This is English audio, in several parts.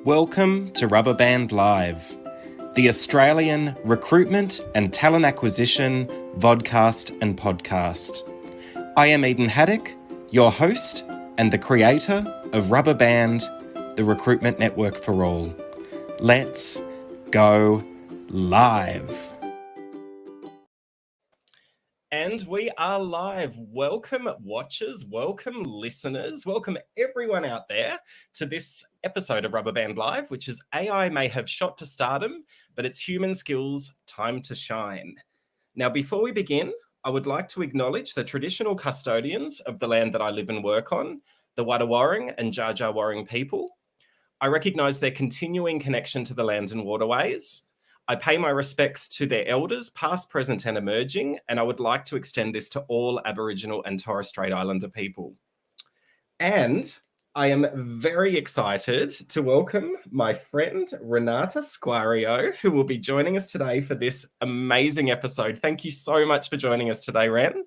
Welcome to Rubber Band Live, the Australian recruitment and talent acquisition vodcast and podcast. I am Eden Haddock, your host and the creator of Rubber Band, the recruitment network for all. Let's go live. And we are live. Welcome watchers, welcome listeners, welcome everyone out there to this episode of Rubber Band Live, which is AI may have shot to stardom, but it's human skills time to shine. Now, before we begin, I would like to acknowledge the traditional custodians of the land that I live and work on, the Wadawurrung and Dja Dja Wurrung people. I recognise their continuing connection to the lands and waterways. I pay my respects to their elders, past, present and emerging, and I would like to extend this to all Aboriginal and Torres Strait Islander people. And I am very excited to welcome my friend Renata Sguario, who will be joining us today for this amazing episode. Thank you so much for joining us today, Ren.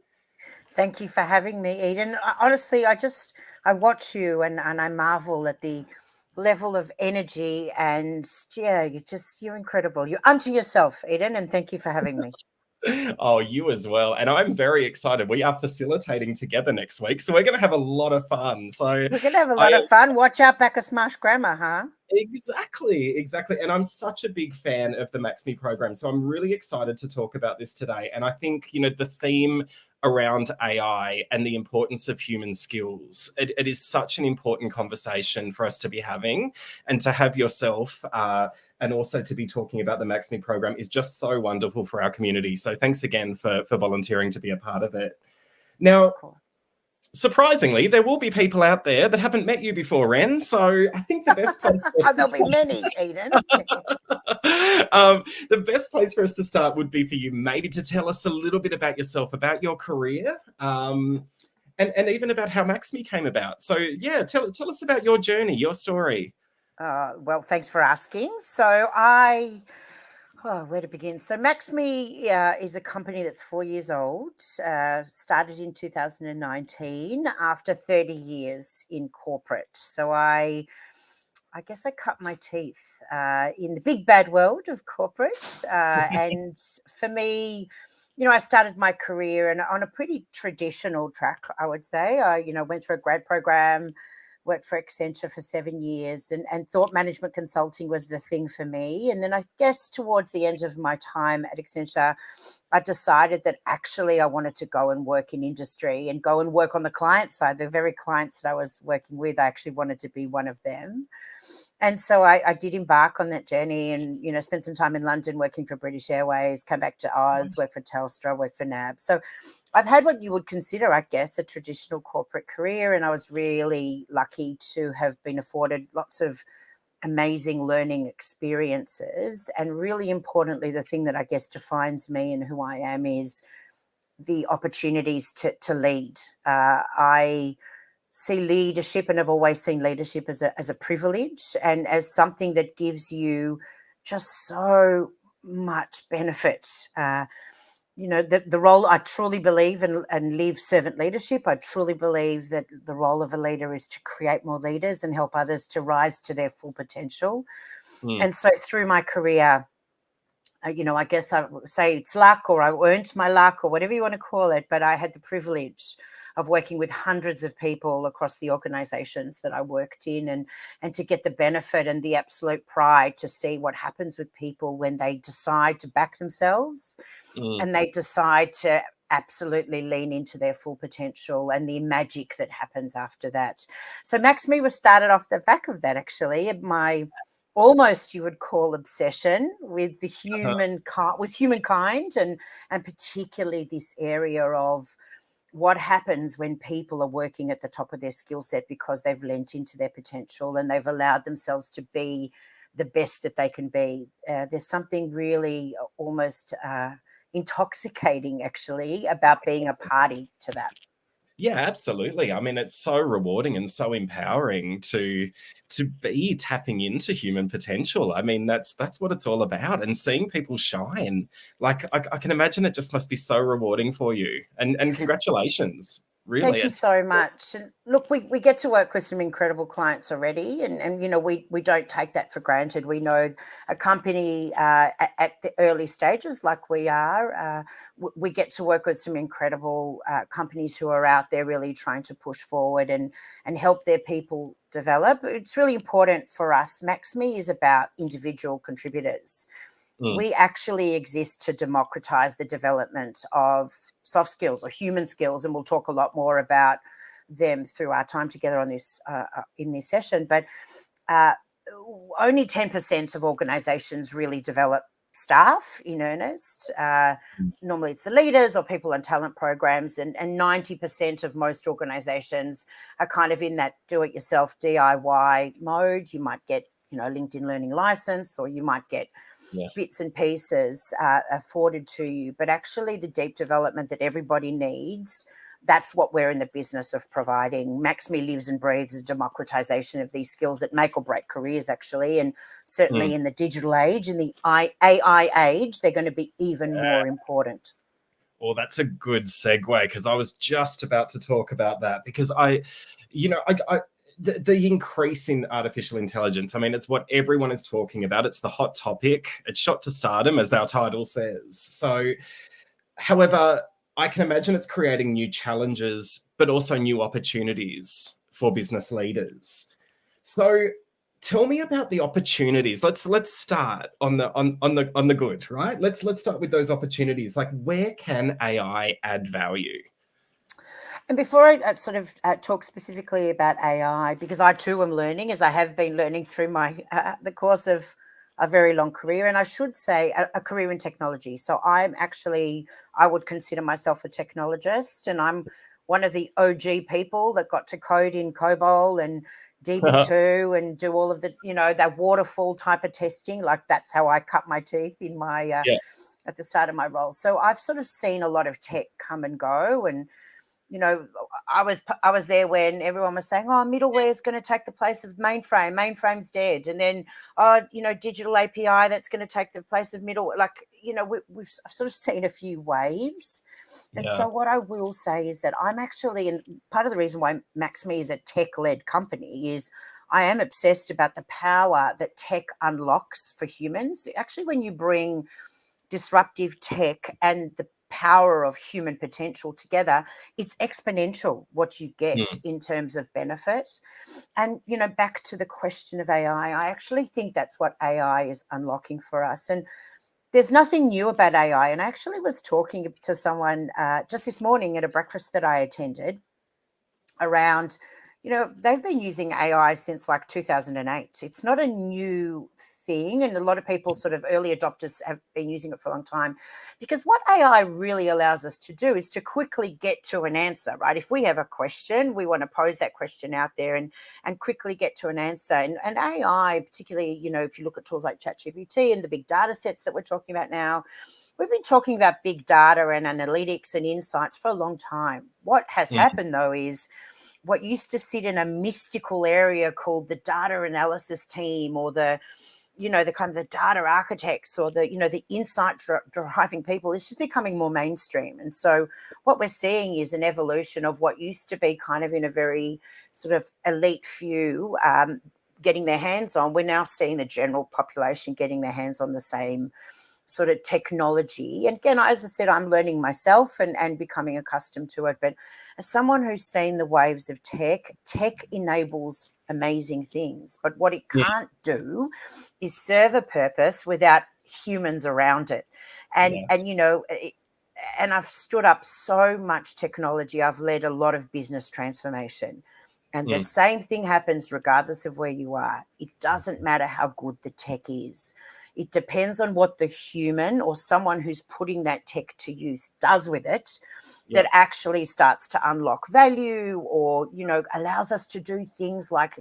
Thank you for having me, Eden. Honestly, I watch you and I marvel at the level of energy and you're incredible. You're unto yourself, Eden, and thank you for having me. Oh, you as well. And I'm very excited. We are facilitating together next week, so we're going to have a lot of fun. We're going to have a lot of fun. Watch out, back of Smash Grammar, huh? Exactly. And I'm such a big fan of the Maxme program, so I'm really excited to talk about this today. And I think, the theme around AI and the importance of human skills, it is such an important conversation for us to be having, and to have yourself and also to be talking about the Maxme program is just so wonderful for our community. So thanks again for volunteering to be a part of it. Now, surprisingly, there will be people out there that haven't met you before, Ren. So I think the best place for us There'll be many, Eden. The best place for us to start would be for you maybe to tell us a little bit about yourself, about your career, and even about how Maxme came about. So yeah, tell us about your journey, your story. Well, thanks for asking. So where to begin? So Maxme is a company that's 4 years old, started in 2019 after 30 years in corporate. So I guess I cut my teeth in the big bad world of corporate. And for me, I started my career on a pretty traditional track, I would say. I, went through a grad program, worked for Accenture for 7 years and thought management consulting was the thing for me. And then I guess towards the end of my time at Accenture, I decided that actually I wanted to go and work in industry and go and work on the client side. The very clients that I was working with, I actually wanted to be one of them. And so I did embark on that journey and, spent some time in London working for British Airways, came back to Oz, worked for Telstra, worked for NAB. So I've had what you would consider, I guess, a traditional corporate career. And I was really lucky to have been afforded lots of amazing learning experiences. And really importantly, the thing that I guess defines me and who I am is the opportunities to lead. I see leadership, and I've always seen leadership as a privilege and as something that gives you just so much benefit. The role, I truly believe and live servant leadership. I truly believe that the role of a leader is to create more leaders and help others to rise to their full potential. And so through my career, I guess I would say it's luck, or I earned my luck, or whatever you want to call it, but I had the privilege of working with hundreds of people across the organizations that I worked in and to get the benefit and the absolute pride to see what happens with people when they decide to back themselves and they decide to absolutely lean into their full potential and the magic that happens after that. So Maxme was started off the back of that, actually. My almost, you would call, obsession with the humankind and particularly this area of what happens when people are working at the top of their skill set because they've lent into their potential and they've allowed themselves to be the best that they can be. There's something really almost intoxicating, actually, about being a party to that. Yeah, absolutely. I mean, it's so rewarding and so empowering to be tapping into human potential. I mean, that's what it's all about, and seeing people shine. Like, I can imagine it just must be so rewarding for you. And congratulations. Really. Thank you so much. And look, we get to work with some incredible clients already, and we don't take that for granted. We know a company at the early stages, like we are, we get to work with some incredible companies who are out there really trying to push forward and help their people develop. It's really important for us. Maxme is about individual contributors. We actually exist to democratize the development of soft skills or human skills, and we'll talk a lot more about them through our time together on this in this session. But only 10% of organizations really develop staff in earnest. Normally it's the leaders or people on talent programs, and 90% of most organizations are kind of in that do-it-yourself DIY mode. You might get, LinkedIn Learning license, or you might get bits and pieces afforded to you, but actually the deep development that everybody needs, that's what we're in the business of providing. Maxme lives and breathes the democratization of these skills that make or break careers, actually, and certainly in the digital age, in the AI age, they're going to be even more important. Well, that's a good segue, because I was just about to talk about that, because the increase in artificial intelligence, I mean, it's what everyone is talking about. It's the hot topic. It's shot to stardom, as our title says. So, however, I can imagine it's creating new challenges, but also new opportunities for business leaders. So, tell me about the opportunities. Let's start on the good, right? Let's start with those opportunities. Like, where can AI add value? And before I sort of talk specifically about AI, because I too am learning, as I have been learning through my the course of a very long career, and I should say a career in technology. So I would consider myself a technologist, and I'm one of the OG people that got to code in COBOL and DB2 and do all of the, that waterfall type of testing. Like, that's how I cut my teeth in my at the start of my role. So I've sort of seen a lot of tech come and go, and I was there when everyone was saying, "Oh, middleware is going to take the place of mainframe. Mainframe's dead," and then, digital API that's going to take the place of middleware. Like, we've sort of seen a few waves, and so what I will say is that I'm actually, and part of the reason why Maxme is a tech-led company is I am obsessed about the power that tech unlocks for humans. Actually, when you bring disruptive tech and the power of human potential together, it's exponential what you get in terms of benefit. And, back to the question of AI, I actually think that's what AI is unlocking for us. And there's nothing new about AI. And I actually was talking to someone just this morning at a breakfast that I attended around, they've been using AI since like 2008. It's not a new thing, and a lot of people, sort of early adopters, have been using it for a long time, because what AI really allows us to do is to quickly get to an answer, right? If we have a question, we want to pose that question out there and quickly get to an answer. And AI, particularly, if you look at tools like ChatGPT and the big data sets that we're talking about now, we've been talking about big data and analytics and insights for a long time. What has happened, though, is what used to sit in a mystical area called the data analysis team, or the kind of the data architects, or the insight driving people, is just becoming more mainstream. And so what we're seeing is an evolution of what used to be kind of in a very sort of elite few getting their hands on. We're now seeing the general population getting their hands on the same sort of technology. And again, as I said, I'm learning myself and becoming accustomed to it. But as someone who's seen the waves of tech enables amazing things. But what it can't do is serve a purpose without humans around it. And I've stood up so much technology. I've led a lot of business transformation. And the same thing happens regardless of where you are. It doesn't matter how good the tech is. It depends on what the human or someone who's putting that tech to use does with it that actually starts to unlock value, or, allows us to do things like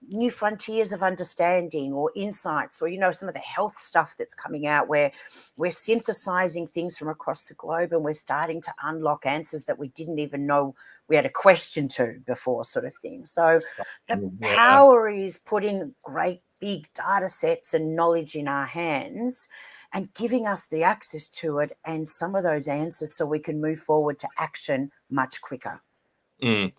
new frontiers of understanding or insights, or, some of the health stuff that's coming out, where we're synthesizing things from across the globe and we're starting to unlock answers that we didn't even know we had a question to before, sort of thing. So the power is putting great big data sets and knowledge in our hands and giving us the access to it and some of those answers so we can move forward to action much quicker.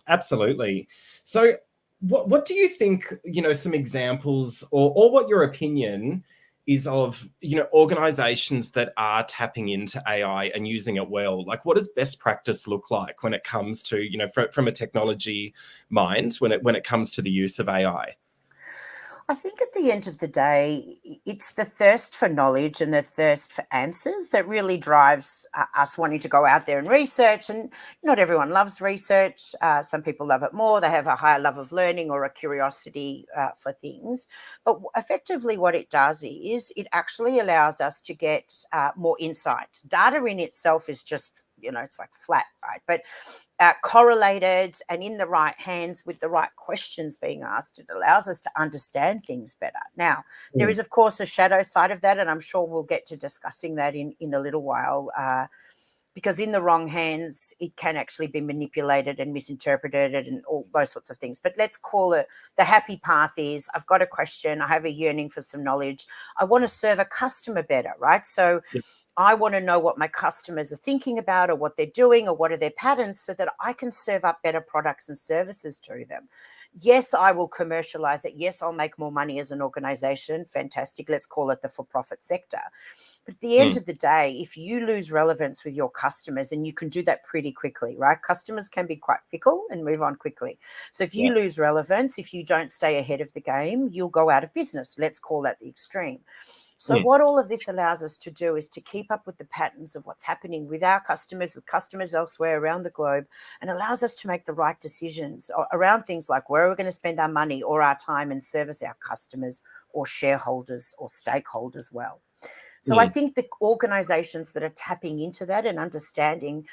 Absolutely. So what do you think, some examples or what your opinion is of, organizations that are tapping into AI and using it well? Like, what does best practice look like when it comes to, from a technology mind, when it comes to the use of AI? I think at the end of the day, it's the thirst for knowledge and the thirst for answers that really drives us wanting to go out there and research. And not everyone loves research. Some people love it more. They have a higher love of learning or a curiosity for things. But effectively, what it does is it actually allows us to get more insight. Data in itself is just, it's like flat, right? But correlated and in the right hands with the right questions being asked, it allows us to understand things better. Now, there is, of course, a shadow side of that, and I'm sure we'll get to discussing that in a little while, because in the wrong hands, it can actually be manipulated and misinterpreted and all those sorts of things. But let's call it the happy path is I've got a question, I have a yearning for some knowledge, I want to serve a customer better, right? So I want to know what my customers are thinking about or what they're doing or what are their patterns so that I can serve up better products and services to them. Yes, I will commercialize it. Yes, I'll make more money as an organization. Fantastic. Let's call it the for-profit sector. But at the end of the day, if you lose relevance with your customers, and you can do that pretty quickly, right? Customers can be quite fickle and move on quickly. So if you lose relevance, if you don't stay ahead of the game, you'll go out of business. Let's call that the extreme. So what all of this allows us to do is to keep up with the patterns of what's happening with our customers, with customers elsewhere around the globe, and allows us to make the right decisions around things like where are we going to spend our money or our time and service our customers or shareholders or stakeholders well. So I think the organizations that are tapping into that and understanding,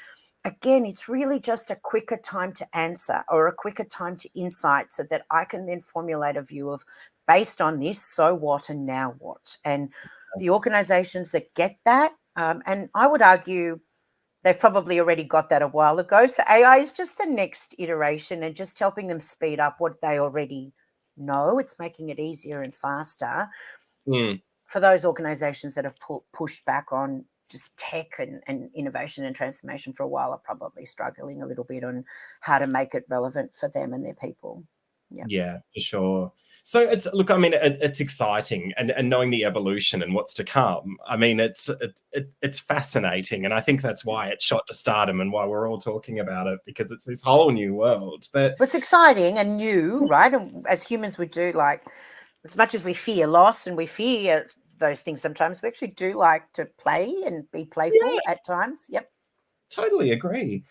again, it's really just a quicker time to answer or a quicker time to insight so that I can then formulate a view of based on this, so what and now what? And the organizations that get that, and I would argue they've probably already got that a while ago. So AI is just the next iteration and just helping them speed up what they already know. It's making it easier and faster. For those organizations that have pushed back on just tech and innovation and transformation for a while are probably struggling a little bit on how to make it relevant for them and their people. Yeah, for sure. So it's exciting and knowing the evolution and what's to come. I mean, it's fascinating, and I think that's why it shot to stardom and why we're all talking about it, because it's this whole new world. But it's exciting and new, right? And as humans, we do like, as much as we fear loss and we fear those things, sometimes we actually do like to play and be playful at times. Yep. Totally agree.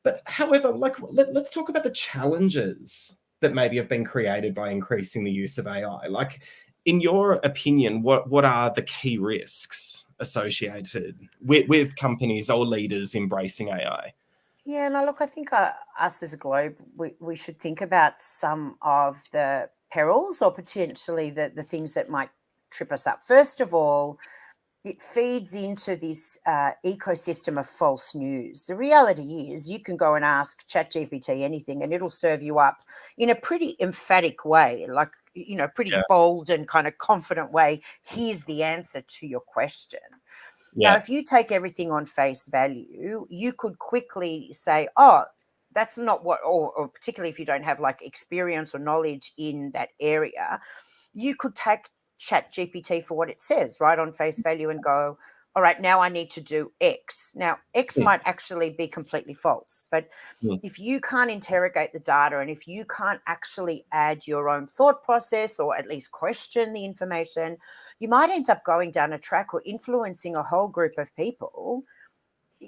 But however, let's talk about the challenges that maybe have been created by increasing the use of AI. Like, in your opinion, what are the key risks associated with companies or leaders embracing AI? Yeah, no, look, I think us as a globe, we should think about some of the perils or potentially the things that might trip us up. First of all, it feeds into this ecosystem of false news. The reality is you can go and ask ChatGPT anything and it'll serve you up in a pretty emphatic way, like, pretty bold and kind of confident way. Here's the answer to your question. Now, if you take everything on face value, you could quickly say, oh, that's not what, or particularly if you don't have like experience or knowledge in that area, you could take Chat GPT for what it says, right, on face value and go, all right, now I need to do X. Now, X might actually be completely false, but if you can't interrogate the data and if you can't actually add your own thought process or at least question the information, you might end up going down a track or influencing a whole group of people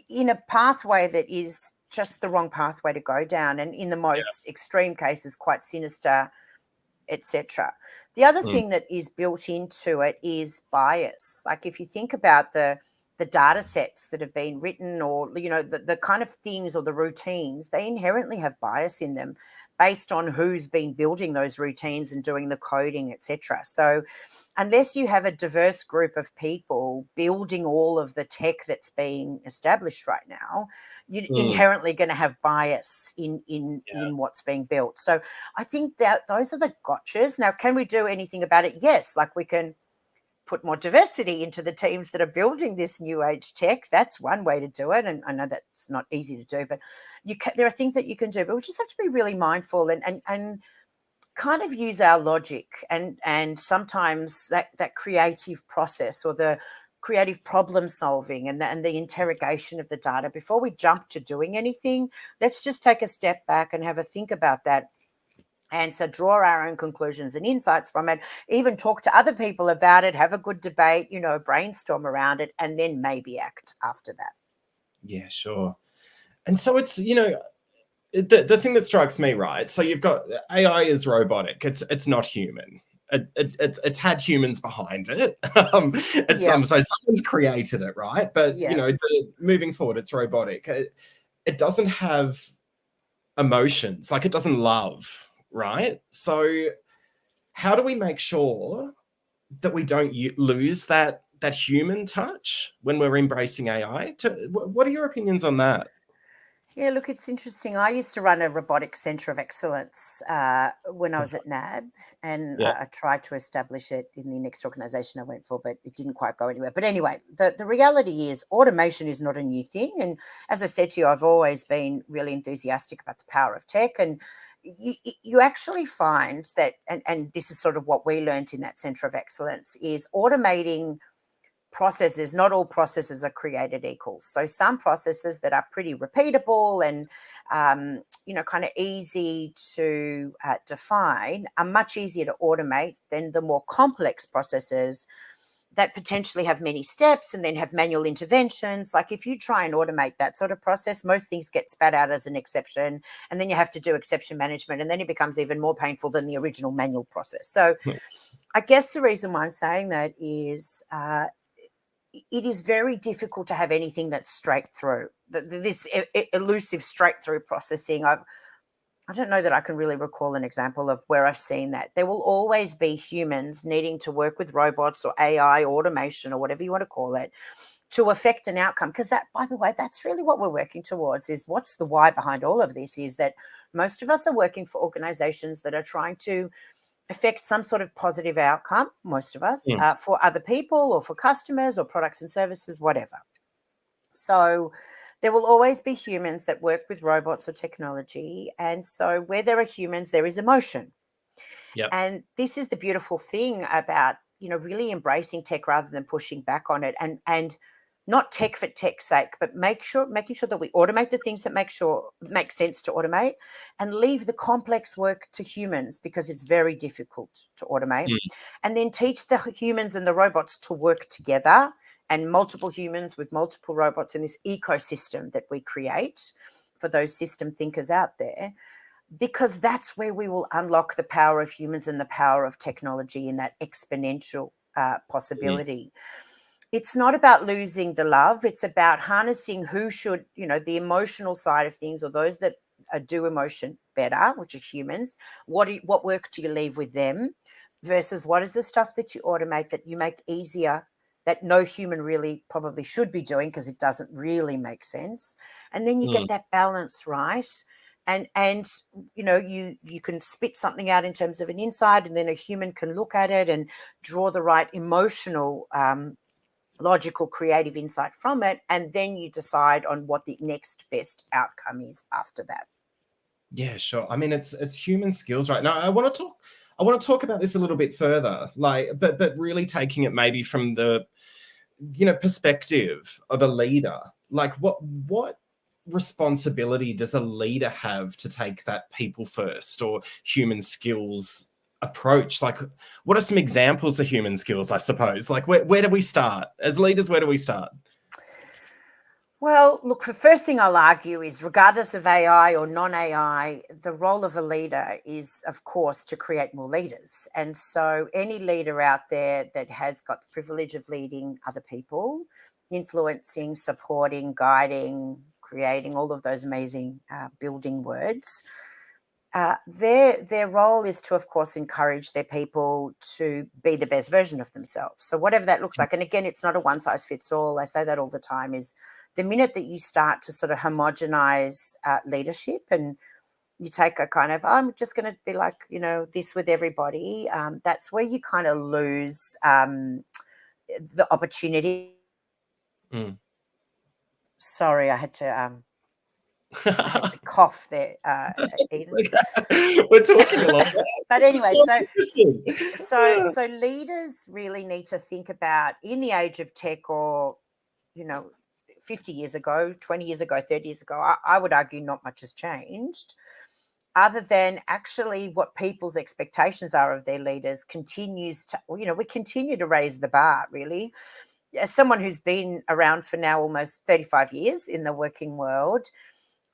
in a pathway that is just the wrong pathway to go down. And in the most extreme cases, quite sinister, etc. The other thing that is built into it is bias. Like if you think about the data sets that have been written or, the kind of things or the routines, they inherently have bias in them based on who's been building those routines and doing the coding, etc. So unless you have a diverse group of people building all of the tech that's being established right now, you're inherently going to have bias in what's being built. So I think that those are the gotchas. Now, can we do anything about it? Yes, like we can put more diversity into the teams that are building this new age tech. That's one way to do it. And I know that's not easy to do, but there are things that you can do, but we just have to be really mindful and kind of use our logic and sometimes that creative process or the creative problem solving and the interrogation of the data before we jump to doing anything. Let's just take a step back and have a think about that. And so draw our own conclusions and insights from it, even talk to other people about it, have a good debate, brainstorm around it, and then maybe act after that. Yeah, sure. And so it's, the thing that strikes me, right? So you've got AI is robotic. It's not human. It's had humans behind it. So someone's created it, right? But moving forward, it's robotic. It doesn't have emotions, like it doesn't love, right? So how do we make sure that we don't lose that human touch when we're embracing AI? What are your opinions on that? Yeah, look, it's interesting. I used to run a robotics centre of excellence when I was at NAB, and I tried to establish it in the next organisation I went for, but it didn't quite go anywhere. But anyway, the reality is automation is not a new thing. And as I said to you, I've always been really enthusiastic about the power of tech. And you actually find that, and this is sort of what we learned in that centre of excellence, is automating processes. Not all processes are created equal. So some processes that are pretty repeatable and kind of easy to define are much easier to automate than the more complex processes that potentially have many steps and then have manual interventions. Like if you try and automate that sort of process, most things get spat out as an exception, and then you have to do exception management, and then it becomes even more painful than the original manual process. So I guess the reason why I'm saying that is it is very difficult to have anything that's straight through. This elusive straight through processing, I don't know that I can really recall an example of where I've seen that. There will always be humans needing to work with robots or AI, automation, or whatever you want to call it, to affect an outcome. Because that, by the way, that's really what we're working towards. Is what's the why behind all of this? Is that most of us are working for organizations that are trying to affect some sort of positive outcome, most of us, for other people or for customers or products and services, whatever. So there will always be humans that work with robots or technology. And so where there are humans, there is emotion. Yep. And this is the beautiful thing about, really embracing tech rather than pushing back on it, and not tech for tech's sake, but making sure that we automate the things that make sense to automate, and leave the complex work to humans because it's very difficult to automate. And then teach the humans and the robots to work together, and multiple humans with multiple robots in this ecosystem that we create for those system thinkers out there, because that's where we will unlock the power of humans and the power of technology in that exponential possibility. It's not about losing the love. It's about harnessing who should, the emotional side of things, or those that do emotion better, which are humans. What work do you leave with them versus what is the stuff that you automate that you make easier, that no human really probably should be doing because it doesn't really make sense. And then you get that balance right. And you can spit something out in terms of an insight, and then a human can look at it and draw the right emotional logical, creative insight from it, and then you decide on what the next best outcome is after that. Yeah, sure. I mean, it's human skills right now. I want to talk about this a little bit further, but really taking it maybe from the perspective of a leader. Like what responsibility does a leader have to take that people first or human skills approach? Like, what are some examples of human skills, I suppose? Like, where do we start as leaders? Where do we start? Well, look, the first thing I'll argue is, regardless of AI or non-AI, the role of a leader is, of course, to create more leaders. And so any leader out there that has got the privilege of leading other people, influencing, supporting, guiding, creating, all of those amazing building words, their role is to, of course, encourage their people to be the best version of themselves. So whatever that looks like, and again, it's not a one size fits all. I say that all the time, is the minute that you start to sort of homogenize leadership, and you take a kind of, I'm just going to be like, this with everybody, that's where you kind of lose the opportunity. Sorry, I had to cough there, Eden. We're talking a lot. But anyway, so leaders really need to think about, in the age of tech, or 50 years ago, 20 years ago, 30 years ago, I would argue not much has changed, other than actually what people's expectations are of their leaders continues to, we continue to raise the bar, really. As someone who's been around for now almost 35 years in the working world,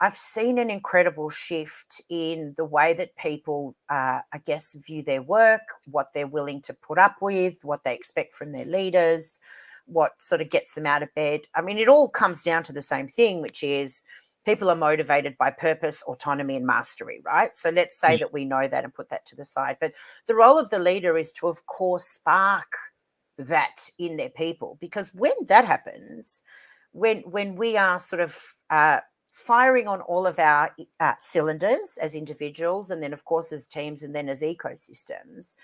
I've seen an incredible shift in the way that people, I guess, view their work, what they're willing to put up with, what they expect from their leaders, what sort of gets them out of bed. I mean, it all comes down to the same thing, which is people are motivated by purpose, autonomy, and mastery, right? So let's say that we know that and put that to the side. But the role of the leader is to, of course, spark that in their people, because when that happens, when we are sort of firing on all of our cylinders as individuals, and then of course as teams, and then as ecosystems,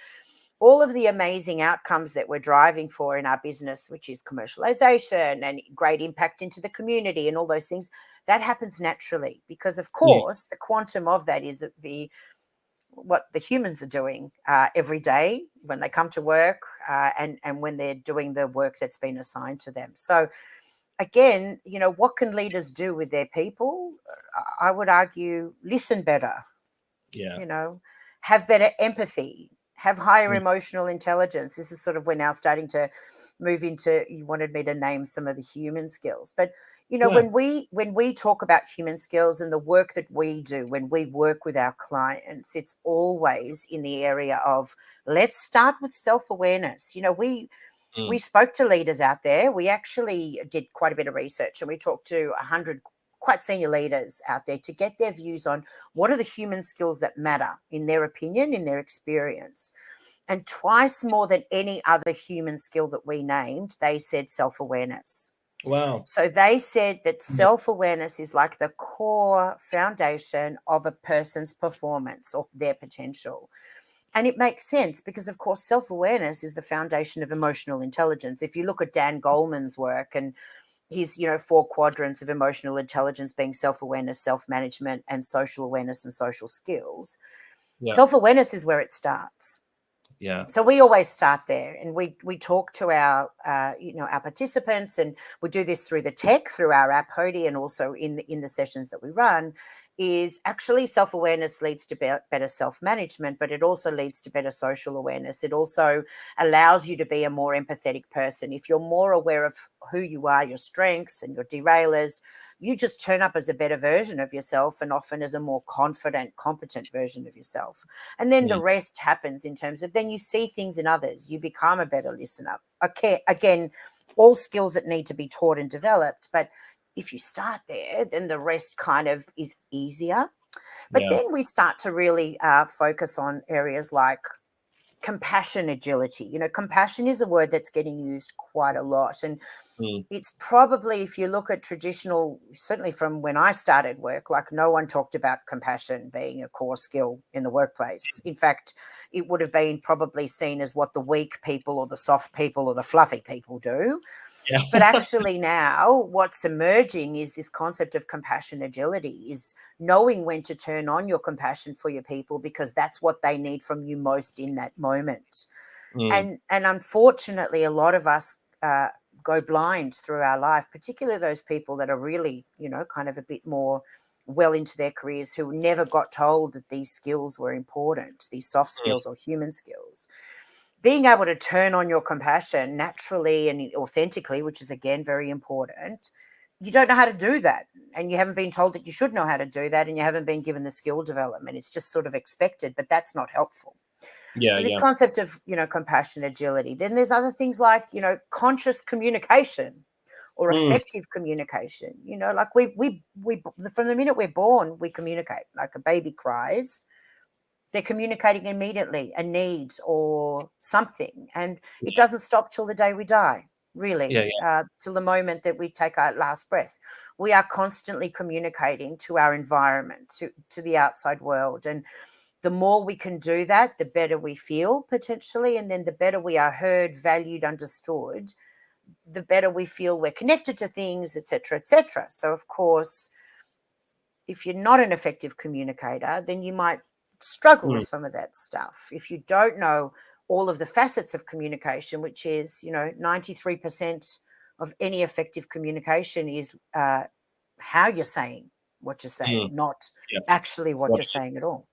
all of the amazing outcomes that we're driving for in our business, which is commercialization and great impact into the community and all those things, that happens naturally, because of course the quantum of that is what the humans are doing every day when they come to work, and when they're doing the work that's been assigned to them. So again, what can leaders do with their people? I would argue listen better, have better empathy, have higher emotional intelligence. This is sort of, we're now starting to move into, you wanted me to name some of the human skills. But, when we talk about human skills and the work that we do, when we work with our clients, it's always in the area of, let's start with self-awareness. We spoke to leaders out there. We actually did quite a bit of research, and we talked to 100 quite senior leaders out there to get their views on what are the human skills that matter in their opinion, in their experience. And twice more than any other human skill that we named, they said self-awareness. Wow. So they said that self-awareness is like the core foundation of a person's performance or their potential. And it makes sense because, of course, self-awareness is the foundation of emotional intelligence. If you look at Dan Goleman's work and his, 4 quadrants of emotional intelligence being self-awareness, self-management, and social awareness and social skills, self-awareness is where it starts. Yeah. So we always start there, and we talk to our our participants, and we do this through the tech, through our app Hody, and also in the sessions that we run. Is actually self-awareness leads to better self-management, but it also leads to better social awareness. It also allows you to be a more empathetic person. If you're more aware of who you are, your strengths and your derailers, you just turn up as a better version of yourself, and often as a more confident, competent version of yourself. And then the rest happens in terms of, then you see things in others. You become a better listener. Okay, again, all skills that need to be taught and developed, but if you start there, then the rest kind of is easier. But then we start to really focus on areas like compassion, agility. Compassion is a word that's getting used quite a lot. And it's probably, if you look at traditional, certainly from when I started work, like no one talked about compassion being a core skill in the workplace. In fact, it would have been probably seen as what the weak people or the soft people or the fluffy people do. Yeah. But actually now what's emerging is this concept of compassion agility, is knowing when to turn on your compassion for your people, because that's what they need from you most in that moment. And unfortunately, a lot of us go blind through our life, particularly those people that are really, kind of a bit more well into their careers, who never got told that these skills were important, these soft skills or human skills. Being able to turn on your compassion naturally and authentically, which is, again, very important, you don't know how to do that. And you haven't been told that you should know how to do that, and you haven't been given the skill development. It's just sort of expected, but that's not helpful. So this concept of, compassion, agility. Then there's other things like, conscious communication or effective communication. Like we from the minute we're born, we communicate. Like a baby cries, they're communicating immediately a need or something. And it doesn't stop till the day we die, really, till the moment that we take our last breath. We are constantly communicating to our environment, to the outside world. And The more we can do that, the better we feel potentially. And then the better we are heard, valued, understood, the better we feel we're connected to things, etc., etc. So, of course, if you're not an effective communicator, then you might struggle with some of that stuff. If you don't know all of the facets of communication, which is, 93% of any effective communication is how you're saying what you're saying, not Yeah. actually what Got you're it. saying at all.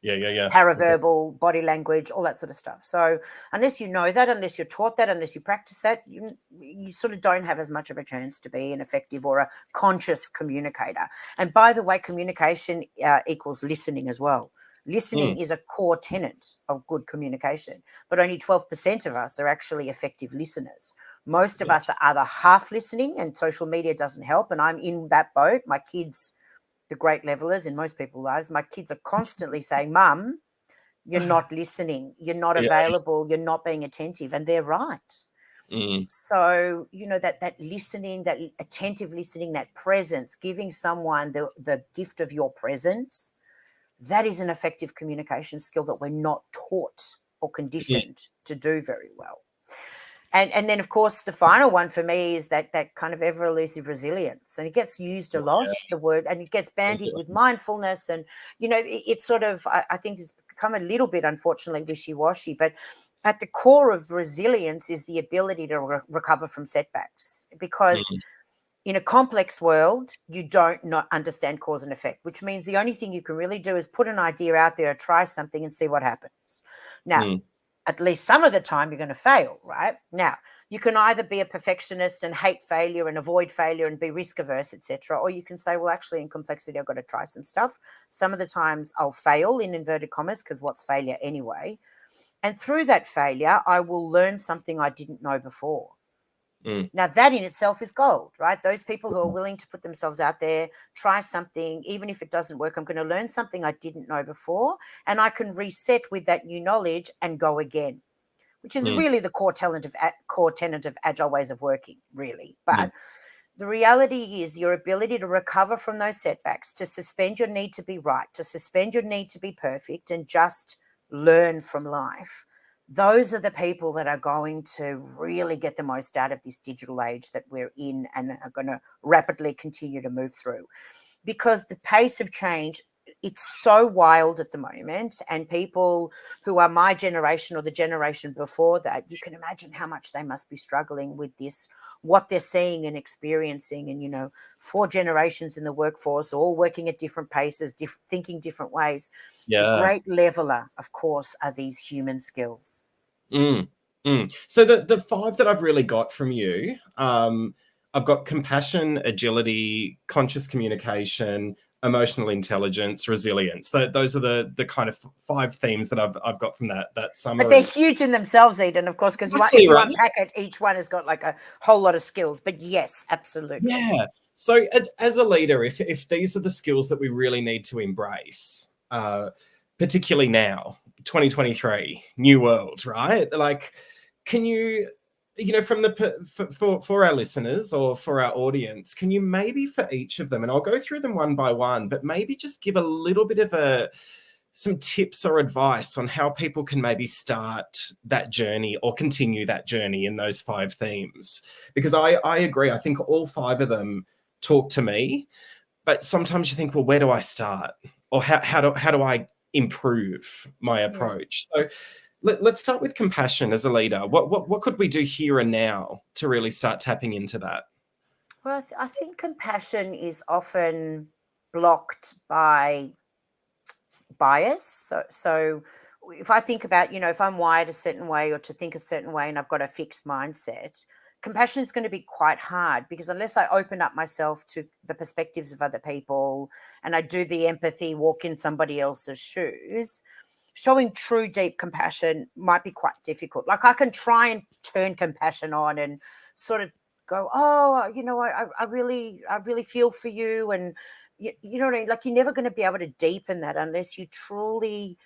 Yeah. Paraverbal, body language, all that sort of stuff. So unless you know that, unless you're taught that, unless you practice that, you sort of don't have as much of a chance to be an effective or a conscious communicator. And by the way, communication equals listening as well. Listening is a core tenet of good communication, but only 12% of us are actually effective listeners. Most of us are either half listening, and social media doesn't help, and I'm in that boat. My kids, the great levelers in most people's lives, my kids are constantly saying, Mum, you're not listening, you're not available, you're not being attentive, and they're right. So, that listening, that attentive listening, that presence, giving someone the gift of your presence, that is an effective communication skill that we're not taught or conditioned to do very well. And then, of course, the final one for me is that kind of ever elusive resilience. And it gets used a lot, the word, and it gets bandied with mindfulness. And, it's sort of, I think it's become a little bit, unfortunately, wishy-washy. But at the core of resilience is the ability to recover from setbacks. Because in a complex world, you don't not understand cause and effect, which means the only thing you can really do is put an idea out there, try something and see what happens. Now, at least some of the time you're going to fail, right? Now, you can either be a perfectionist and hate failure and avoid failure and be risk averse, etc., or you can say, well, actually in complexity, I've got to try some stuff. Some of the times I'll fail in inverted commas, because what's failure anyway? And through that failure, I will learn something I didn't know before. Now, that in itself is gold, right? Those people who are willing to put themselves out there, try something, even if it doesn't work, I'm going to learn something I didn't know before, and I can reset with that new knowledge and go again, which is really the core tenet of agile ways of working, really. But the reality is your ability to recover from those setbacks, to suspend your need to be right, to suspend your need to be perfect, and just learn from life. Those are the people that are going to really get the most out of this digital age that we're in and are going to rapidly continue to move through. Because the pace of change, it's so wild at the moment, and people who are my generation or the generation before that, you can imagine how much they must be struggling with this, what they're seeing and experiencing. And 4 generations in the workforce, all working at different paces, thinking different ways. The great leveler, of course, are these human skills. So the 5 that I've really got from you, I've got compassion, agility, conscious communication, emotional intelligence, resilience. Those are the kind of 5 themes that I've got from that summary. But they're huge in themselves, Eden, of course, because if you unpack it, each one has got like a whole lot of skills. But yes, absolutely. Yeah. So as a leader, if these are the skills that we really need to embrace, particularly now, 2023, new world, right? Like, can you, from for our listeners or for our audience, can you maybe for each of them, and I'll go through them one by one, but maybe just give a little bit of some tips or advice on how people can maybe start that journey or continue that journey in those 5 themes? Because I agree. I think all 5 of them talk to me, but sometimes you think, well, where do I start? Or how do I improve my approach? So let's start with compassion as a leader. What could we do here and now to really start tapping into that? Well, I think compassion is often blocked by bias. So if I think about, if I'm wired a certain way or to think a certain way and I've got a fixed mindset, compassion is going to be quite hard, because unless I open up myself to the perspectives of other people and I do the empathy, walk in somebody else's shoes, showing true deep compassion might be quite difficult. Like, I can try and turn compassion on and sort of go, oh, I really feel for you. And you know what I mean? Like, you're never going to be able to deepen that unless you truly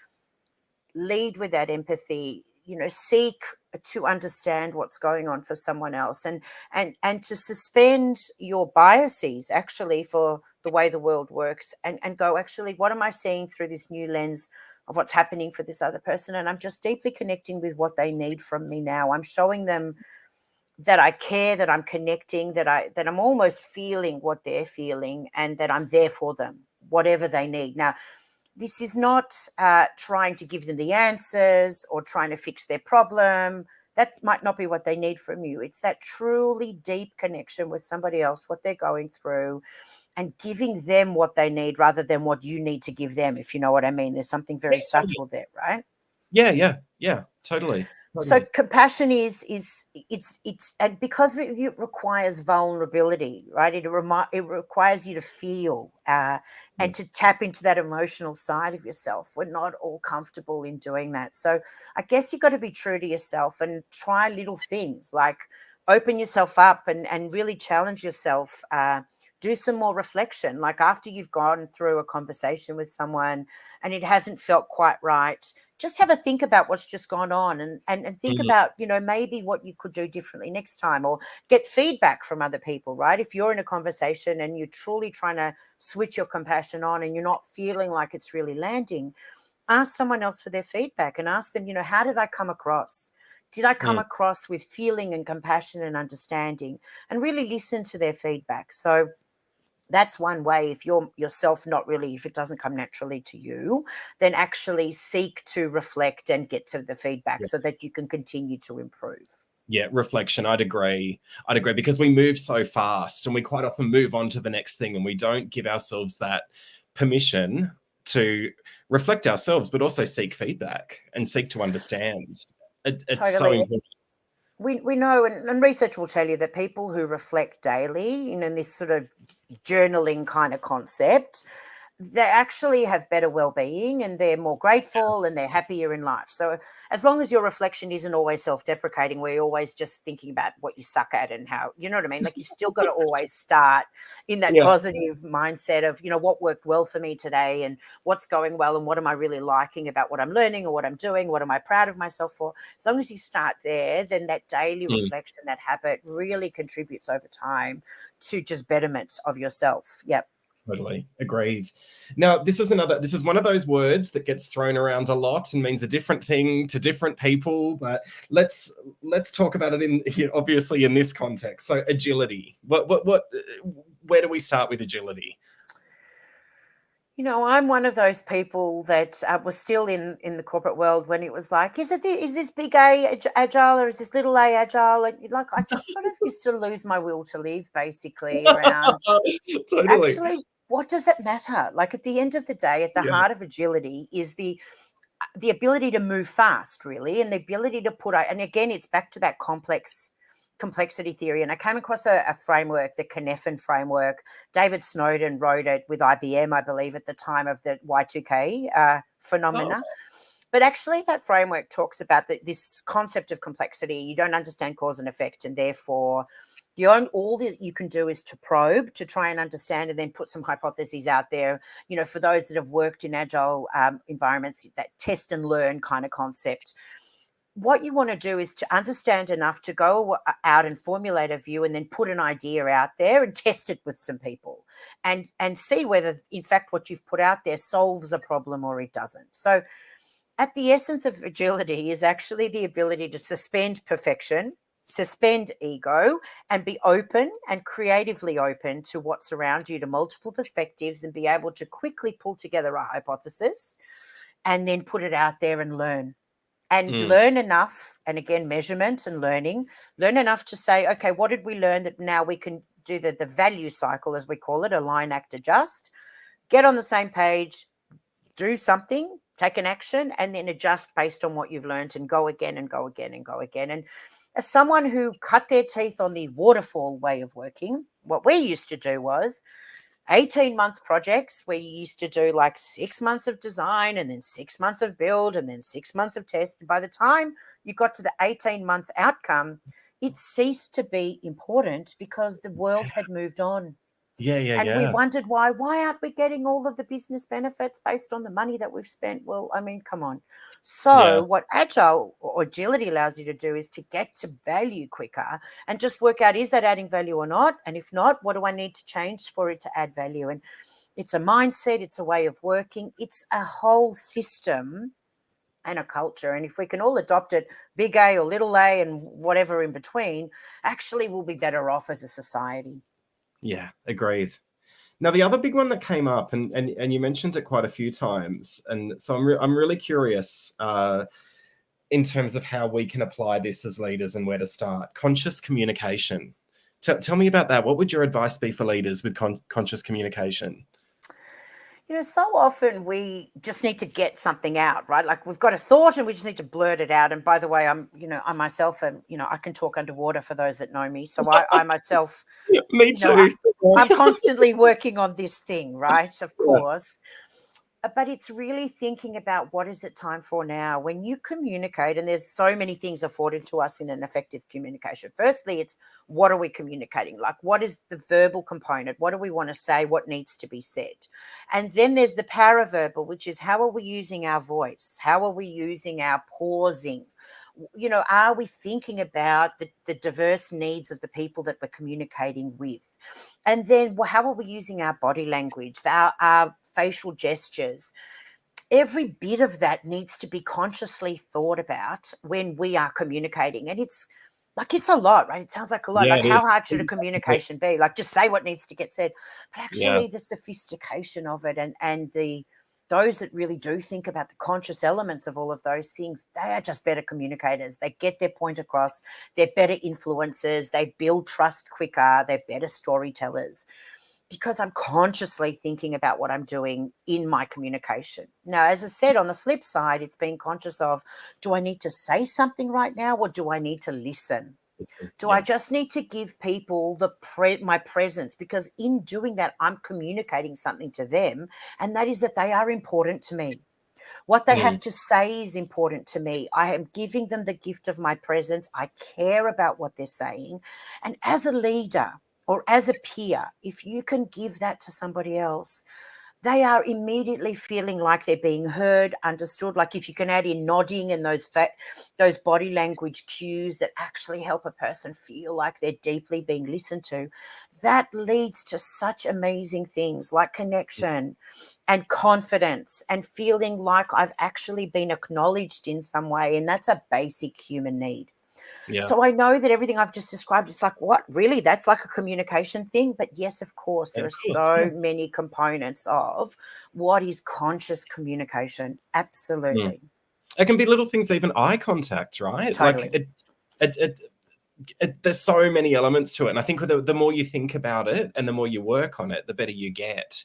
lead with that empathy, seek to understand what's going on for someone else, and to suspend your biases actually for the way the world works, and go, actually, what am I seeing through this new lens of what's happening for this other person. And I'm just deeply connecting with what they need from me now. I'm showing them that I care, that I'm connecting, that I'm almost feeling what they're feeling, and that I'm there for them, whatever they need. Now, this is not trying to give them the answers or trying to fix their problem. That might not be what they need from you. It's that truly deep connection with somebody else, what they're going through, and giving them what they need rather than what you need to give them, if you know what I mean. There's something very subtle there, right? Yeah, totally. So compassion is it's and because it requires vulnerability, right? It requires you to feel and to tap into that emotional side of yourself. We're not all comfortable in doing that. So I guess you've got to be true to yourself and try little things like open yourself up and really challenge yourself. Do some more reflection. Like after you've gone through a conversation with someone and it hasn't felt quite right, just have a think about what's just gone on and think about, maybe what you could do differently next time, or get feedback from other people, right? If you're in a conversation and you're truly trying to switch your compassion on and you're not feeling like it's really landing, ask someone else for their feedback and ask them, how did I come across? Did I come across with feeling and compassion and understanding? And really listen to their feedback. So that's one way. If you're yourself if it doesn't come naturally to you, then actually seek to reflect and get to the feedback so that you can continue to improve. Yeah, reflection. I'd agree because we move so fast and we quite often move on to the next thing and we don't give ourselves that permission to reflect ourselves, but also seek feedback and seek to understand. It's totally. So important. We know, and research will tell you that people who reflect daily, in this sort of journaling kind of concept, they actually have better well-being and they're more grateful and they're happier in life. So as long as your reflection isn't always self-deprecating, where you're always just thinking about what you suck at and how, you know what I mean? Like you've still got to always start in that positive mindset of, what worked well for me today and what's going well and what am I really liking about what I'm learning or what I'm doing? What am I proud of myself for? As long as you start there, then that daily reflection, that habit really contributes over time to just betterment of yourself. Yep. Totally agreed. Now, this is one of those words that gets thrown around a lot and means a different thing to different people. But let's talk about it obviously in this context. So, agility. Where do we start with agility? I'm one of those people that was still in the corporate world when it was like, is this big A agile or is this little A agile? And like, I just sort of used to lose my will to live, basically, around Totally. Actually, what does it matter? Like at the end of the day, at the heart of agility is the ability to move fast, really, and the ability to and again, it's back to that complexity theory. And I came across a framework, the Cynefin framework. David Snowden wrote it with IBM, I believe, at the time of the Y2K phenomena. But actually, that framework talks about this concept of complexity. You don't understand cause and effect, and therefore all that you can do is to probe, to try and understand, and then put some hypotheses out there. For those that have worked in agile environments, that test and learn kind of concept. What you want to do is to understand enough to go out and formulate a view and then put an idea out there and test it with some people and see whether, in fact, what you've put out there solves a problem or it doesn't. So at the essence of agility is actually the ability to suspend perfection, suspend ego, and be open and creatively open to what's around you, to multiple perspectives, and be able to quickly pull together a hypothesis and then put it out there and learn. And learn enough, and again, measurement and learn enough to say, okay, what did we learn that now we can do the value cycle, as we call it, align, act, adjust, get on the same page, do something, take an action, and then adjust based on what you've learned and go again and go again and go again. And as someone who cut their teeth on the waterfall way of working, what we used to do was 18-month projects where you used to do like 6 months of design and then 6 months of build and then 6 months of test. And by the time you got to the 18-month outcome, it ceased to be important because the world had moved on. And we wondered why aren't we getting all of the business benefits based on the money that we've spent? Well, I mean, come on. So what agile or agility allows you to do is to get to value quicker and just work out, is that adding value or not? And if not, what do I need to change for it to add value? And It's a mindset. It's a way of working. It's a whole system and a culture. And if we can all adopt it, big A or little a and whatever in between, actually we'll be better off as a society. Yeah, agreed. Now, the other big one that came up, and you mentioned it quite a few times, and so I'm really curious in terms of how we can apply this as leaders and where to start. Conscious communication. Tell me about that. What would your advice be for leaders with conscious communication? So often we just need to get something out, right? Like we've got a thought and we just need to blurt it out. And by the way, I myself am, I can talk underwater for those that know me. So I myself, Me too. I'm constantly working on this thing, right? Of course. But it's really thinking about what is it time for now when you communicate, and there's so many things afforded to us in an effective communication. Firstly, it's what are we communicating? Like, what is the verbal component? What do we want to say? What needs to be said? And then there's the paraverbal, which is how are we using our voice? How are we using our pausing? Are we thinking about the diverse needs of the people that we're communicating with? And then how are we using our body language, our facial gestures? Every bit of that needs to be consciously thought about when we are communicating. And it's a lot, right? It sounds like a lot. Yeah, Like it how is. hard should a communication be? Like just say what needs to get said. But Yeah. actually the sophistication of it and those that really do think about the conscious elements of all of those things, they are just better communicators. They get their point across. They're better influencers. They build trust quicker. They're better storytellers because I'm consciously thinking about what I'm doing in my communication. Now, as I said, on the flip side, it's being conscious of, do I need to say something right now or do I need to listen? Do I just need to give people my presence? Because in doing that, I'm communicating something to them, and that is that they are important to me. What they have to say is important to me. I am giving them the gift of my presence. I care about what they're saying. And as a leader or as a peer, if you can give that to somebody else, they are immediately feeling like they're being heard, understood. Like if you can add in nodding and those body language cues that actually help a person feel like they're deeply being listened to, that leads to such amazing things like connection and confidence and feeling like I've actually been acknowledged in some way. And that's a basic human need. Yeah. So I know that everything I've just described, it's like, what, really? That's like a communication thing? But yes, of course, there are so many components of what is conscious communication. Absolutely. It can be little things, even eye contact, right? Totally. Like there's so many elements to it. And I think the more you think about it and the more you work on it, the better you get.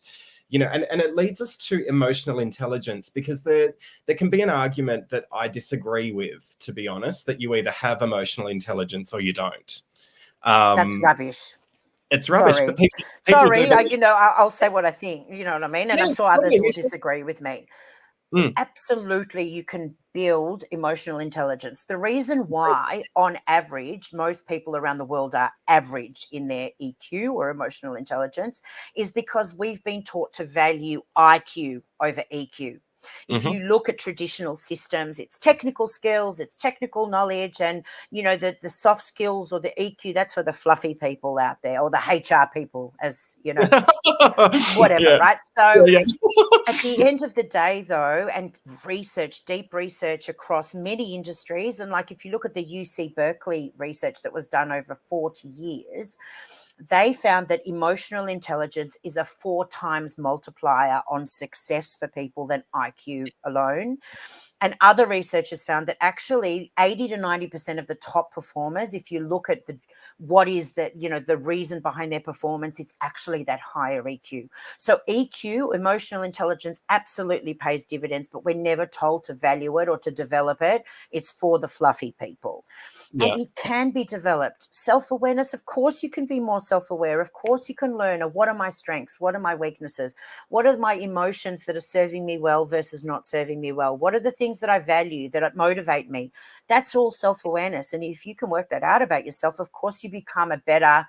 And it leads us to emotional intelligence, because there can be an argument that I disagree with, to be honest, that you either have emotional intelligence or you don't. That's rubbish. It's rubbish. Sorry. But people Sorry, do. I'll say what I think, you know what I mean? And I'm sure others will disagree with me. Absolutely, you can build emotional intelligence. The reason why, on average, most people around the world are average in their EQ or emotional intelligence is because we've been taught to value IQ over EQ. If you look at traditional systems, it's technical skills, it's technical knowledge, and the soft skills or the EQ, that's for the fluffy people out there, or the HR people, as whatever, right? So at the end of the day, though, and deep research across many industries, and like if you look at the UC Berkeley research that was done over 40 years, they found that emotional intelligence is a 4 times multiplier on success for people than IQ alone. And other researchers found that actually 80 to 90% of the top performers, if you look at what is the reason behind their performance, it's actually that higher EQ. So EQ, emotional intelligence, absolutely pays dividends, but we're never told to value it or to develop it. It's for the fluffy people. And it can be developed. Self-awareness, of course, you can be more self-aware. Of course, you can learn what are my strengths? What are my weaknesses? What are my emotions that are serving me well versus not serving me well? What are the things that I value, that motivate me? That's all self-awareness. And if you can work that out about yourself, of course, you become a better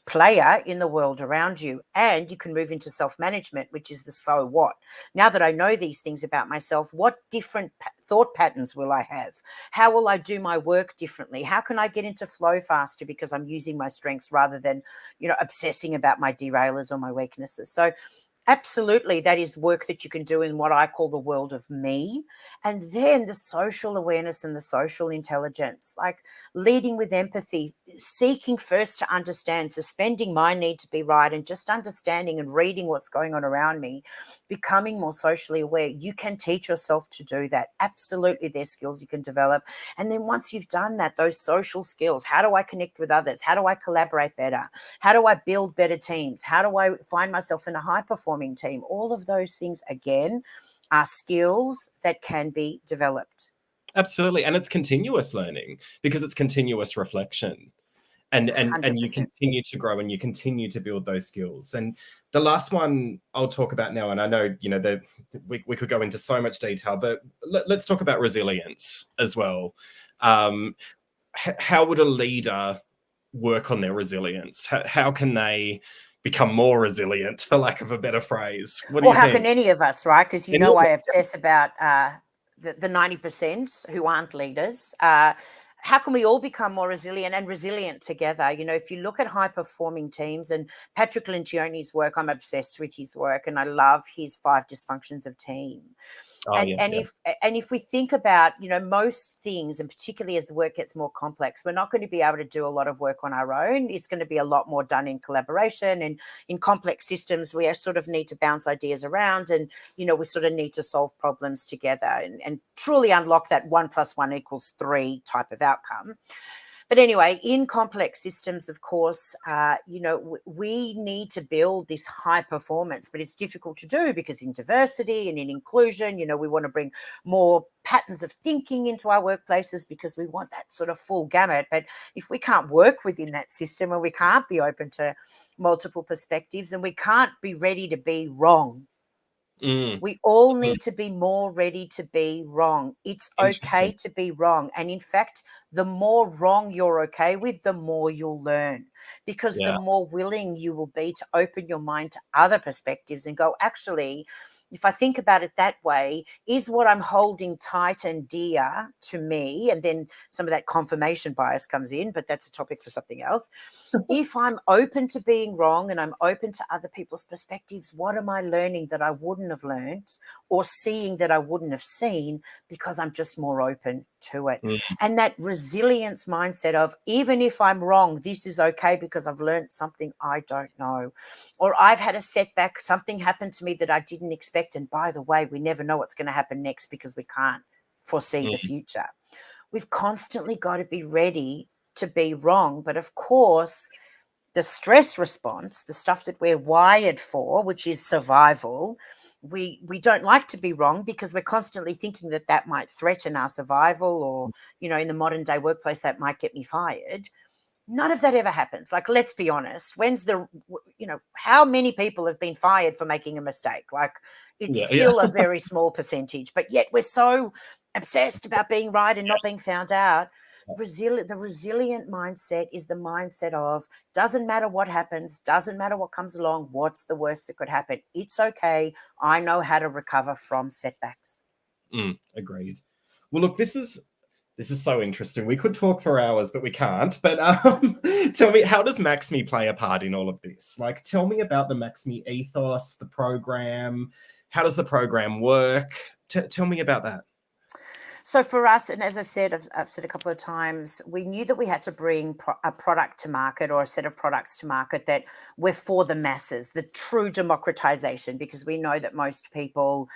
player in the world around you, and you can move into self-management, which is the so what. Now that I know these things about myself, what different thought patterns will I have? How will I do my work differently? How can I get into flow faster because I'm using my strengths rather than obsessing about my derailers or my weaknesses? So Absolutely. That is work that you can do in what I call the world of me. And then the social awareness and the social intelligence, like leading with empathy, seeking first to understand, suspending my need to be right, and just understanding and reading what's going on around me, becoming more socially aware. You can teach yourself to do that. Absolutely. There's skills you can develop. And then once you've done that, those social skills, how do I connect with others? How do I collaborate better? How do I build better teams? How do I find myself in a high performing team? All of those things, again, are skills that can be developed. Absolutely. And it's continuous learning because it's continuous reflection. And you 100%. continue to grow and you continue to build those skills. And the last one I'll talk about now, and I know, you know, that we could go into so much detail, but let's talk about resilience as well. How would a leader work on their resilience? How can they become more resilient, for lack of a better phrase? What do Well, you how can think? any of us, right? Because you Any know of I us? obsess about the 90% who aren't leaders. How can we all become more resilient and resilient together? You know, if you look at high performing teams, and Patrick Lencioni's work, I'm obsessed with his work, and I love his 5 dysfunctions of team. Oh, and yeah, and yeah. if we think about, you know, most things, and particularly as the work gets more complex, we're not going to be able to do a lot of work on our own. It's going to be a lot more done in collaboration, and in complex systems we sort of need to bounce ideas around, and you know, we sort of need to solve problems together, and truly unlock that 1+1=3 type of outcome. But anyway, in complex systems, of course, you know, we need to build this high performance, but it's difficult to do because in diversity and in inclusion, you know, we want to bring more patterns of thinking into our workplaces because we want that sort of full gamut. But if we can't work within that system, and we can't be open to multiple perspectives, and we can't be ready to be wrong, Mm, we all mm, need to be more ready to be wrong. It's okay interesting. to be wrong. And in fact, the more wrong you're okay with, the more you'll learn, because the Yeah. more willing you will be to open your mind to other perspectives and go, actually, if I think about it that way, is what I'm holding tight and dear to me? And then some of that confirmation bias comes in, but that's a topic for something else. If I'm open to being wrong and I'm open to other people's perspectives, what am I learning that I wouldn't have learned, or seeing that I wouldn't have seen, because I'm just more open to it? Mm, And that resilience mindset of, even if I'm wrong, this is okay because I've learned something I don't know, or I've had a setback, something happened to me that I didn't expect. And by the way, we never know what's going to happen next because we can't foresee the mm, future. We've constantly got to be ready to be wrong. But of course, the stress response, the stuff that we're wired for, which is survival, we don't like to be wrong because we're constantly thinking that that might threaten our survival, or, you know, in the modern day workplace, that might get me fired. None of that ever happens. Like, let's be honest. You know, how many people have been fired for making a mistake? Like, it's yeah, yeah. still a very small percentage, but yet we're so obsessed about being right and not being found out. The resilient mindset is the mindset of, doesn't matter what happens, doesn't matter what comes along, what's the worst that could happen? It's okay. I know how to recover from setbacks. Agreed. Well, look, this is so interesting. We could talk for hours, but we can't. But tell me, how does Maxme play a part in all of this? Like, tell me about the Maxme ethos, the program. How does the program work? Tell me about that. So for us, and as I said, I've said a couple of times, we knew that we had to bring a product to market, or a set of products to market that were for the masses, the true democratization, because we know that most people,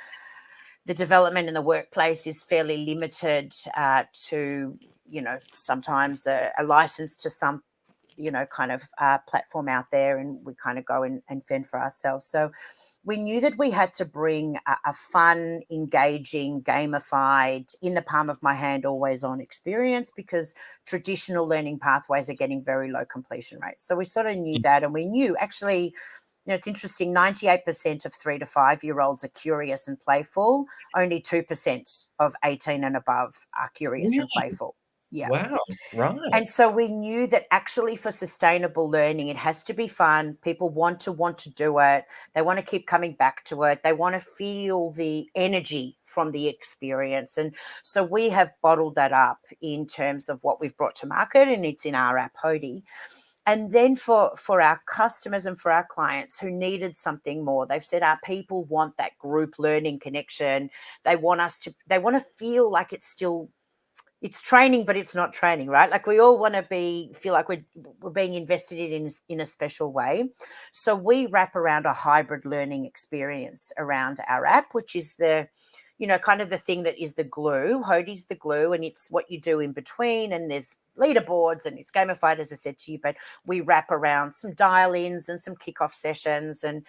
the development in the workplace is fairly limited to, you know, sometimes a license to some, you know, kind of platform out there, and we kind of go and fend for ourselves. So we knew that we had to bring a fun, engaging, gamified, in the palm of my hand, always on experience, because traditional learning pathways are getting very low completion rates. So we sort of knew that, and we knew, actually, you know, it's interesting, 98% of 3 to 5 year olds are curious and playful. Only 2% of 18 and above are curious and Really? playful. Yeah. Wow. Right. And so we knew that actually, for sustainable learning, it has to be fun. People want to do it. They want to keep coming back to it. They want to feel the energy from the experience. And so we have bottled that up in terms of what we've brought to market, and it's in our app, Hody. And then for our customers and for our clients who needed something more, they've said our people want that group learning connection. They want to feel like it's training, but it's not training, right? Like we all want to feel like we're being invested in a special way. So we wrap around a hybrid learning experience around our app, which is kind of the thing that is the glue. Hody's the glue, and it's what you do in between. And there's leaderboards, and it's gamified, as I said to you. But we wrap around some dial-ins and some kickoff sessions, and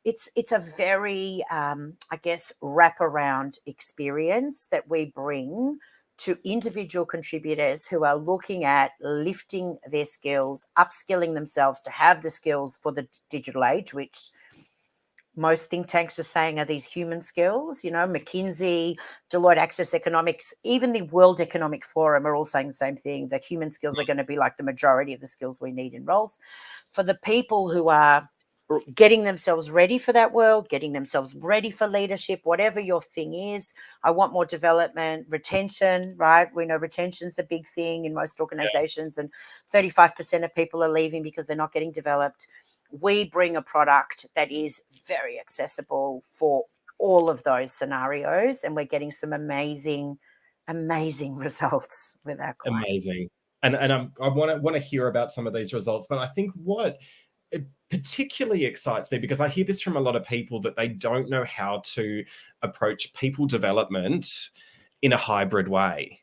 it's a very, I guess, wraparound experience that we bring to individual contributors who are looking at lifting their skills, upskilling themselves to have the skills for the digital age, which most think tanks are saying are these human skills. McKinsey, Deloitte Access Economics, even the World Economic Forum are all saying the same thing. The human skills are going to be like the majority of the skills we need in roles. For the people who are getting themselves ready for that world, getting themselves ready for leadership, whatever your thing is. I want more development, retention, right? We know retention's a big thing in most organizations, and 35% of people are leaving because they're not getting developed. We bring a product that is very accessible for all of those scenarios, and we're getting some amazing results with our clients. Amazing. And I want to hear about some of these results, but I think what it particularly excites me, because I hear this from a lot of people, that they don't know how to approach people development in a hybrid way.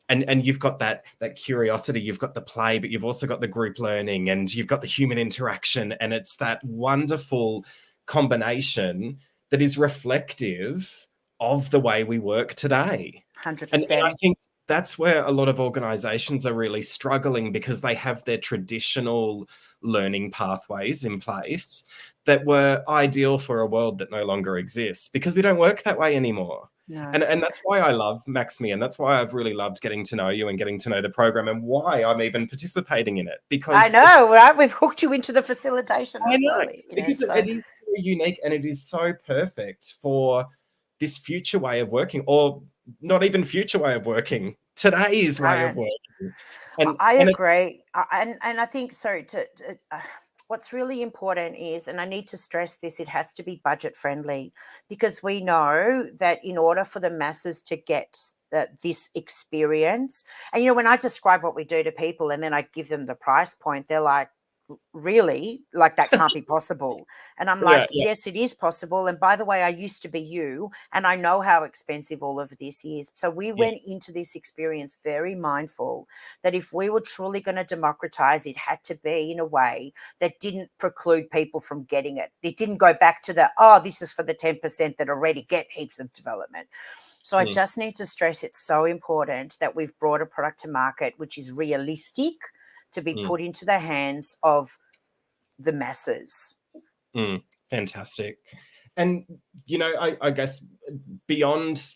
And you've got that curiosity, you've got the play, but you've also got the group learning, and you've got the human interaction, and it's that wonderful combination that is reflective of the way we work today. 100%. And I think that's where a lot of organizations are really struggling, because they have their traditional learning pathways in place that were ideal for a world that no longer exists, because we don't work that way anymore. No. And that's why I love Maxme, and that's why I've really loved getting to know you and getting to know the program, and why I'm even participating in it. Because I know, right? We've hooked you into the facilitation. I know, because it is so unique, and it is so perfect for this future way of working, or not even future way of working, today's way of working. And I agree. And I think, what's really important is, and I need to stress this, it has to be budget friendly, because we know that in order for the masses to get this experience, and when I describe what we do to people and then I give them the price point, they're like, really? Like, that can't be possible. And I'm like, yes, it is possible. And by the way, I used to be you, and I know how expensive all of this is. So we went into this experience very mindful that if we were truly going to democratize, it had to be in a way that didn't preclude people from getting it. It didn't go back to this is for the 10% that already get heaps of development. So I just need to stress, it's so important that we've brought a product to market which is realistic to be put into the hands of the masses. Fantastic. And, I guess beyond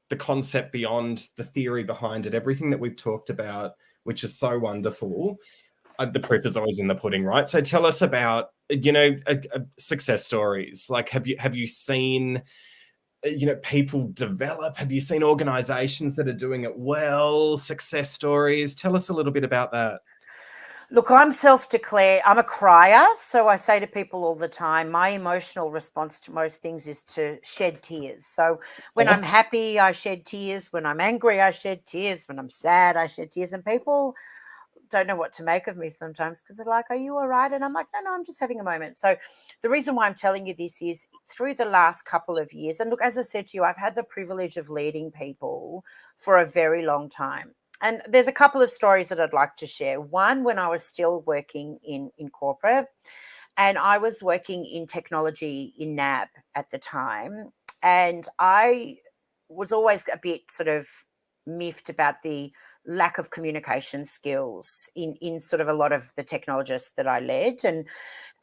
the concept, beyond the theory behind it, everything that we've talked about, which is so wonderful, the proof is always in the pudding, right? So tell us about, success stories. Like, have you seen, people develop? Have you seen organizations that are doing it well, success stories? Tell us a little bit about that. Look, I'm self-declared. I'm a crier. So I say to people all the time, my emotional response to most things is to shed tears. So when I'm happy, I shed tears. When I'm angry, I shed tears. When I'm sad, I shed tears. And people don't know what to make of me sometimes, because they're like, are you all right? And I'm like, no, I'm just having a moment. So the reason why I'm telling you this is through the last couple of years, and look, as I said to you, I've had the privilege of leading people for a very long time. And there's a couple of stories that I'd like to share. One, when I was still working in corporate, and I was working in technology in NAB at the time. And I was always a bit sort of miffed about the lack of communication skills in sort of a lot of the technologists that I led. And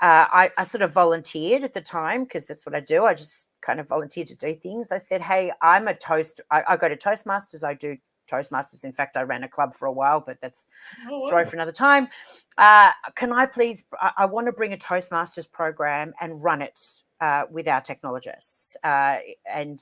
I sort of volunteered at the time, because that's what I do. I just kind of volunteered to do things. I said, hey, I go to Toastmasters. I do Toastmasters. In fact, I ran a club for a while, but that's a story for another time. Can I please, I want to bring a Toastmasters program and run it with our technologists. And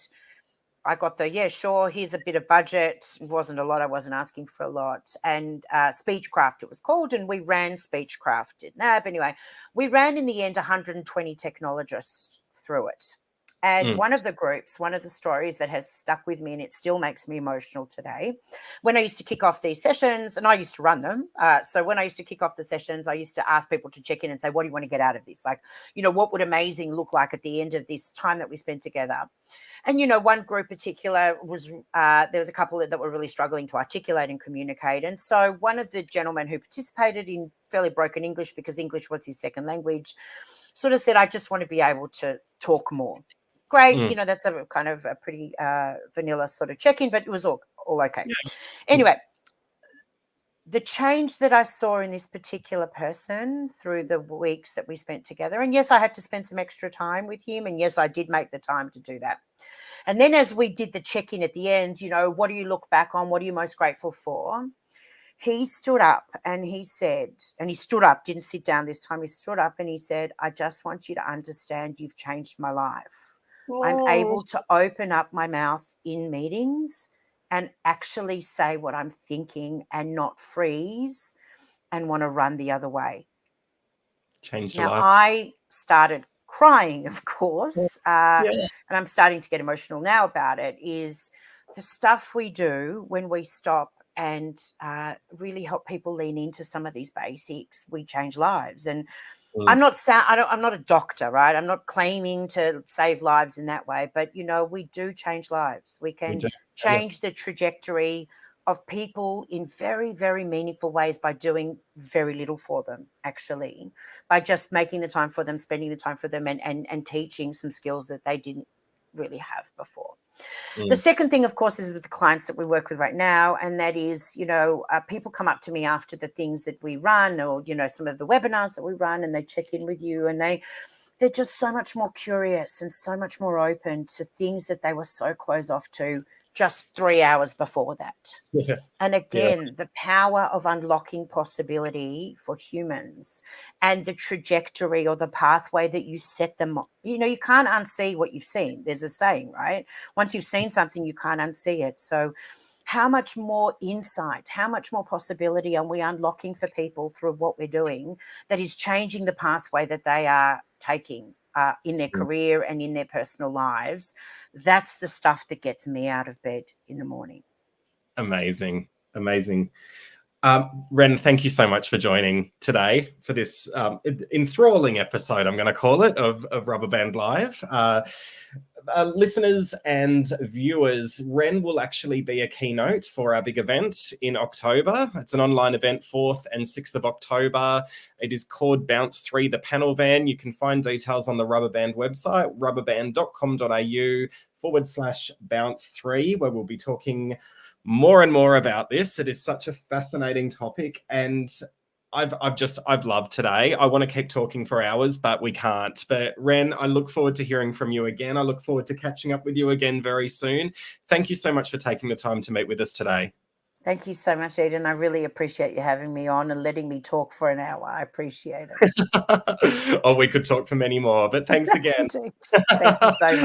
I got the, yeah, sure, here's a bit of budget. It wasn't a lot. I wasn't asking for a lot. And Speechcraft, it was called. And we ran Speechcraft at NAB. Anyway, we ran in the end 120 technologists through it. And one of the groups, one of the stories that has stuck with me, and it still makes me emotional today, when I used to kick off these sessions, and I used to run them. So when I used to kick off the sessions, I used to ask people to check in and say, what do you want to get out of this? Like, what would amazing look like at the end of this time that we spent together? And, one group particular was, there was a couple that were really struggling to articulate and communicate. And so one of the gentlemen who participated in fairly broken English, because English was his second language, sort of said, I just want to be able to talk more. Great. That's a kind of a pretty vanilla sort of check-in, but it was all okay. Yeah. Anyway, the change that I saw in this particular person through the weeks that we spent together, and yes, I had to spend some extra time with him, and yes, I did make the time to do that. And then as we did the check-in at the end, what do you look back on? What are you most grateful for? He stood up and he said, and he stood up, didn't sit down this time. He stood up and he said, I just want you to understand you've changed my life. I'm able to open up my mouth in meetings and actually say what I'm thinking and not freeze and want to run the other way. Changed now, life. I started crying, of course, and I'm starting to get emotional now about it, is the stuff we do when we stop and really help people lean into some of these basics. We change lives. And I'm not a doctor, right? I'm not claiming to save lives in that way, but we do change lives. We can change the trajectory of people in very, very meaningful ways by doing very little for them, actually, by just making the time for them, spending the time for them, and teaching some skills that they didn't really have before. The second thing, of course, is with the clients that we work with right now, and that is, people come up to me after the things that we run, or, some of the webinars that we run, and they check in with you, and they're just so much more curious and so much more open to things that they were so closed off to just 3 hours before that. Yeah. And again, the power of unlocking possibility for humans and the trajectory or the pathway that you set them on. You can't unsee what you've seen. There's a saying, right? Once you've seen something, you can't unsee it. So how much more insight, how much more possibility are we unlocking for people through what we're doing that is changing the pathway that they are taking in their career and in their personal lives? That's the stuff that gets me out of bed in the morning. Amazing. Ren, thank you so much for joining today for this enthralling episode, I'm going to call it, of Rubber Band Live. Listeners and viewers, Ren will actually be a keynote for our big event in October. It's an online event, 4th and 6th of October. It is called Bounce 3, the panel van. You can find details on the Rubber Band website, rubberband.com.au/bounce3, where we'll be talking more and more about this. It is such a fascinating topic, and I've loved today. I want to keep talking for hours, but we can't. But Ren, I look forward to hearing from you again. I look forward to catching up with you again very soon. Thank you so much for taking the time to meet with us today. Thank you so much, Eden. I really appreciate you having me on and letting me talk for an hour. I appreciate it. Oh, we could talk for many more, but thanks again. Thank you so much.